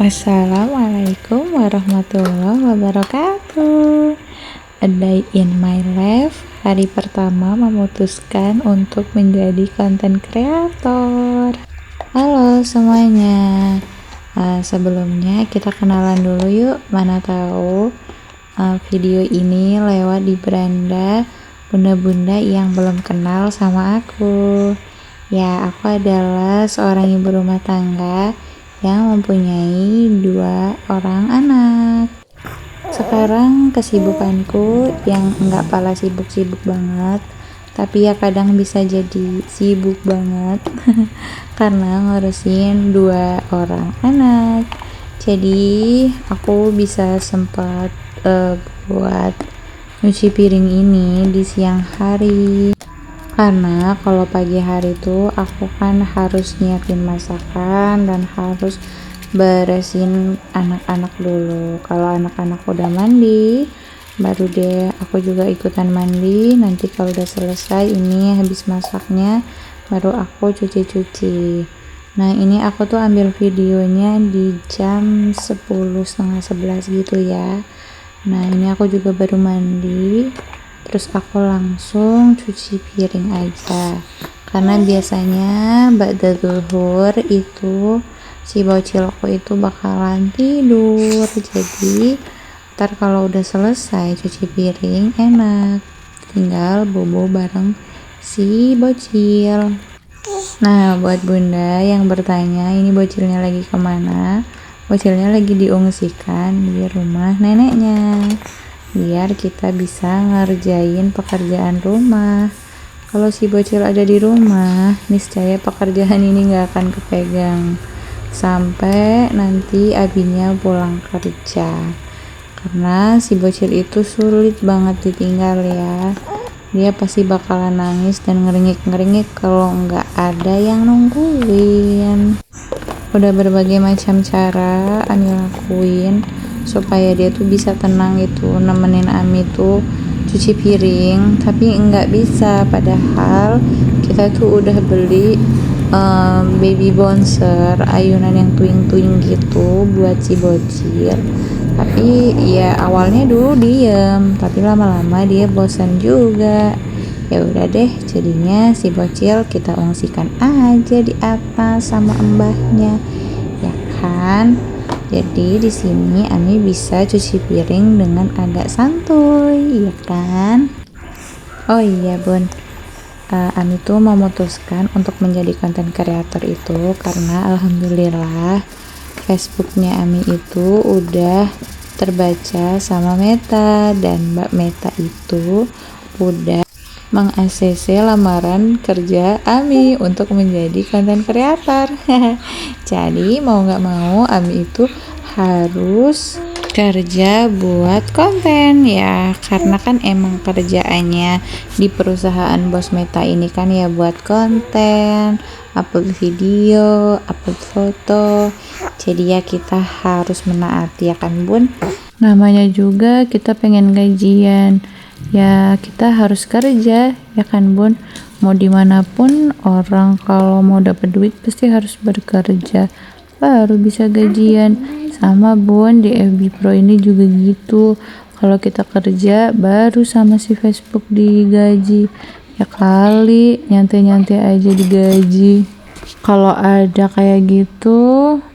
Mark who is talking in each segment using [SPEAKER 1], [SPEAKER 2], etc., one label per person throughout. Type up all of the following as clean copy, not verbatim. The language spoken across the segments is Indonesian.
[SPEAKER 1] Assalamualaikum warahmatullahi wabarakatuh. A day in my life. Hari pertama memutuskan untuk menjadi content creator. Halo semuanya. Sebelumnya kita kenalan dulu yuk. Mana tahu video ini lewat di beranda bunda-bunda yang belum kenal sama aku. Ya, aku adalah seorang ibu rumah tangga yang mempunyai 2 orang anak. Sekarang kesibukanku yang enggak pala sibuk-sibuk banget, tapi ya kadang bisa jadi sibuk banget karena ngurusin 2 orang anak. Jadi aku bisa sempat buat nyuci piring ini di siang hari. Karena kalau pagi hari itu aku kan harus nyiapin masakan dan harus beresin anak-anak dulu. Kalau anak-anak udah mandi, baru deh aku juga ikutan mandi. Nanti kalau udah selesai ini habis masaknya, baru aku cuci-cuci. Nah, ini aku tuh ambil videonya di jam 10:30 gitu ya. Nah, ini aku juga baru mandi, terus aku langsung cuci piring aja, karena biasanya ba'da zuhur itu si bocilku itu bakalan tidur. Jadi ntar kalau udah selesai cuci piring enak, tinggal bobo bareng si bocil. Nah, buat bunda yang bertanya ini bocilnya lagi kemana, bocilnya lagi diungsikan di rumah neneknya biar kita bisa ngerjain pekerjaan rumah. Kalau si bocil ada di rumah, niscaya pekerjaan ini gak akan kepegang sampai nanti abinya pulang kerja, karena si bocil itu sulit banget ditinggal ya. Dia pasti bakalan nangis dan ngeringik-ngeringik kalau nggak ada yang nungguin. Udah berbagai macam cara Ami lakuin supaya dia tuh bisa tenang gitu nemenin Ami tuh cuci piring, tapi nggak bisa. Padahal kita tuh udah beli baby bouncer ayunan yang tuing-tuing gitu buat si bocil, tapi ya awalnya dulu diem, tapi lama-lama dia bosan juga. Ya udah deh, jadinya si bocil kita ungsikan aja di atas sama mbahnya, ya kan. Jadi di sini Ami bisa cuci piring dengan agak santuy, ya kan? Oh iya bun, Ami tuh memutuskan untuk menjadi konten kreator itu karena alhamdulillah Facebooknya Ami itu udah terbaca sama Meta, dan Mbak Meta itu udah meng-ACC lamaran kerja Ami untuk menjadi konten kreator. Jadi mau nggak mau Ami itu harus kerja buat konten ya, karena kan emang kerjaannya di perusahaan bos Meta ini kan ya buat konten, upload video, upload foto. Jadi ya kita harus menaati ya kan bun, namanya juga kita pengen gajian ya, kita harus kerja ya kan bun. Mau dimanapun orang kalau mau dapat duit pasti harus bekerja baru bisa gajian. Sama bun, di FB Pro ini juga gitu, kalau kita kerja baru sama si Facebook digaji. Ya kali nyantai-nyantai aja digaji. Kalau ada kayak gitu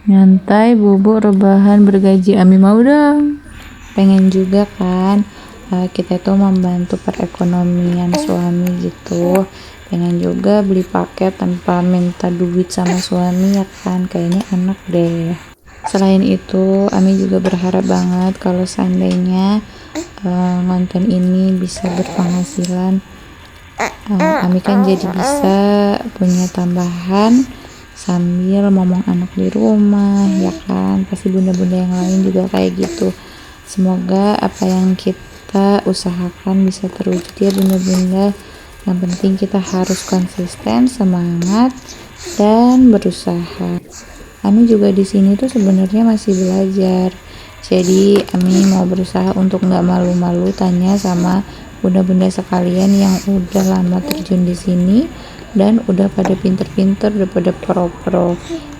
[SPEAKER 1] nyantai bobo rebahan bergaji, Ami mau dong. Pengen juga kan kita tuh membantu perekonomian suami gitu. Pengen juga beli paket tanpa minta duit sama suami ya kan, kayaknya enak deh. Selain itu Ami juga berharap banget kalau seandainya konten ini bisa berpenghasilan, Ami kan jadi bisa punya tambahan sambil ngomong anak di rumah ya kan. Pasti bunda-bunda yang lain juga kayak gitu. Semoga apa yang kita usahakan bisa terwujud ya bunda-bunda. Yang penting kita harus konsisten, semangat, dan berusaha. Ami juga di sini tuh sebenarnya masih belajar. Jadi Ami mau berusaha untuk nggak malu-malu tanya sama bunda-bunda sekalian yang udah lama terjun di sini, dan udah pada pinter-pinter, udah pada pro-pro.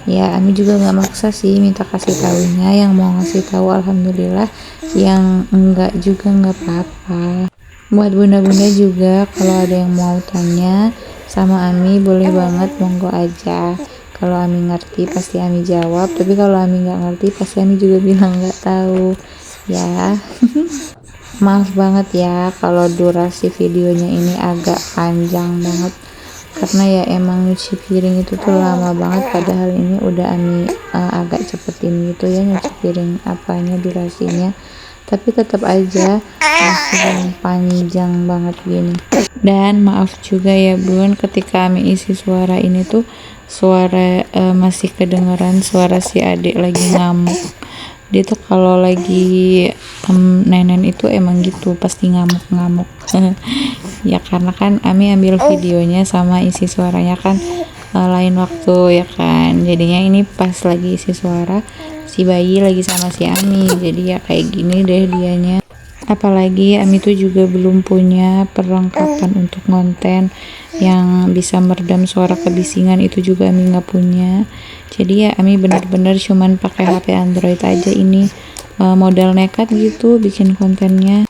[SPEAKER 1] Ya Ami juga nggak maksa sih minta kasih tahunya, yang mau ngasih tahu alhamdulillah, yang enggak juga nggak apa-apa. Buat bunda-bunda juga kalau ada yang mau tanya sama Ami boleh banget, monggo aja. Kalau Ami ngerti pasti Ami jawab, tapi kalau Ami nggak ngerti pasti Ami juga bilang nggak tahu ya. Maaf banget ya kalau durasi videonya ini agak panjang banget, karena ya emang nyuci piring itu tuh lama banget, padahal ini udah Ami agak cepetin gitu ya nyuci piring apanya durasinya, tapi tetap aja masih panjang banget gini. Dan maaf juga ya bun, ketika Ami isi suara ini tuh suara masih kedengeran suara si adik lagi ngamuk. Dia tuh kalau lagi nenen itu emang gitu, pasti ngamuk-ngamuk. Ya karena kan Ami ambil videonya sama isi suaranya kan lain waktu ya kan, jadinya ini pas lagi isi suara si bayi lagi sama si Ami, jadi ya kayak gini deh dianya. Apalagi Ami tuh juga belum punya perlengkapan untuk konten yang bisa meredam suara kebisingan, itu juga Ami nggak punya. Jadi ya Ami bener-bener cuman pakai HP Android aja ini, modal nekat gitu bikin kontennya.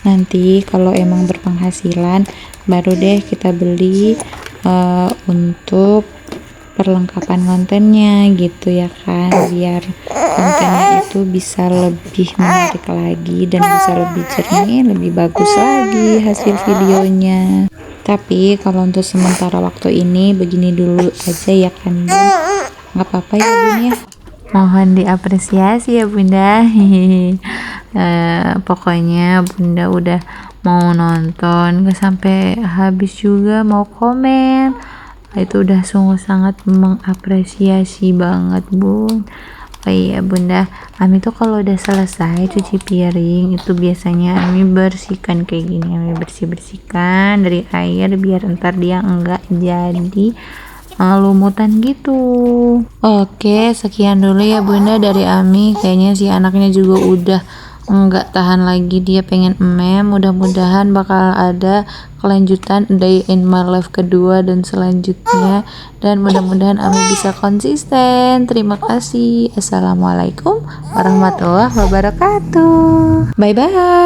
[SPEAKER 1] Nanti kalau emang berpenghasilan baru deh kita beli untuk perlengkapan kontennya gitu ya kan, biar kontennya itu bisa lebih menarik lagi dan bisa lebih jernih, lebih bagus lagi hasil videonya. Tapi kalau untuk sementara waktu ini begini dulu aja ya kan bun, nggak apa-apa ya bun ya, mohon diapresiasi ya bunda. Pokoknya bunda udah mau nonton gak sampai habis juga mau komen, itu udah sungguh sangat mengapresiasi banget bun. Oh iya bunda, Ami tuh kalau udah selesai cuci piring itu biasanya Ami bersihkan kayak gini, Ami bersihkan dari air biar ntar dia enggak jadi lumutan gitu. Oke, sekian dulu ya bunda dari Ami, kayaknya si anaknya juga udah nggak tahan lagi, dia pengen mudah-mudahan bakal ada kelanjutan day in my life kedua dan selanjutnya, dan mudah-mudahan Ami bisa konsisten. Terima kasih. Assalamualaikum warahmatullahi wabarakatuh. Bye bye.